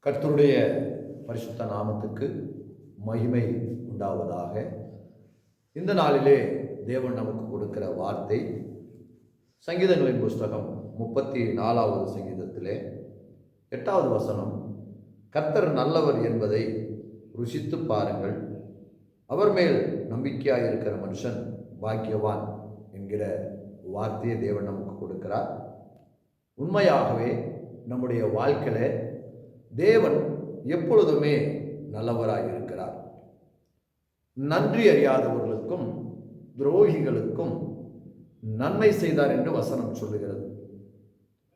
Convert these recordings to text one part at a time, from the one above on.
கர்த்தருடைய பரிசுத்த நாமத்துக்கு மகிமை உண்டாவதாக. இந்த நாளிலே தேவன் நமக்கு கொடுக்கிற வார்த்தை சங்கீதங்களின் புஸ்தகம் 34வது சங்கீதத்திலே 8வது வசனம். கர்த்தர் நல்லவர் என்பதை ருசித்து பாருங்கள், அவர் மேல் நம்பிக்கையாயிருக்கிற மனுஷன் பாக்கியவான் என்கிற வார்த்தையை தேவன் நமக்கு கொடுக்கிறார். உண்மையாகவே நம்முடைய வாழ்க்கையில தேவன் எப்பொழுதுமே நல்லவராக இருக்கிறார். நன்றி அறியாதவர்களுக்கும் துரோகிகளுக்கும் நன்மை செய்தார் என்று வசனம் சொல்லுகிறது.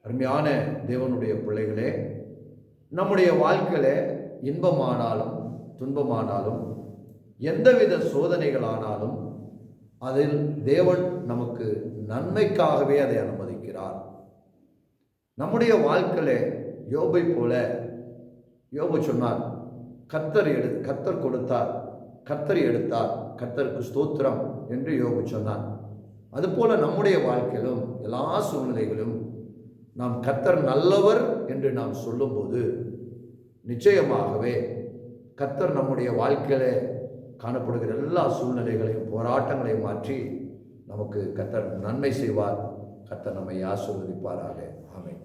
அருமையான தேவனுடைய பிள்ளைகளே, நம்முடைய வாழ்க்கையில இன்பமானாலும் துன்பமானாலும் எந்தவித சோதனைகளானாலும் அதில் தேவன் நமக்கு நன்மைக்காகவே அதை அனுமதிக்கிறார். நம்முடைய வாழ்க்கையில யோபை போல யோபு சொன்னார், கர்த்தர் கொடுத்தார், கர்த்தர் எடுத்தார், கர்த்தருக்கு ஸ்தோத்திரம் என்று யோபு சொன்னார். அதுபோல நம்முடைய வாழ்க்கையிலும் எல்லா சூழ்நிலைகளும் நாம் கர்த்தர் நல்லவர் என்று நாம் சொல்லும்போது நிச்சயமாகவே கர்த்தர் நம்முடைய வாழ்க்கையில காணப்படுகிற எல்லா சூழ்நிலைகளையும் போராட்டங்களையும் மாற்றி நமக்கு கர்த்தர் நன்மை செய்வார். கர்த்தர் நம்மை ஆசீர்வதிப்பாராக. ஆமென்.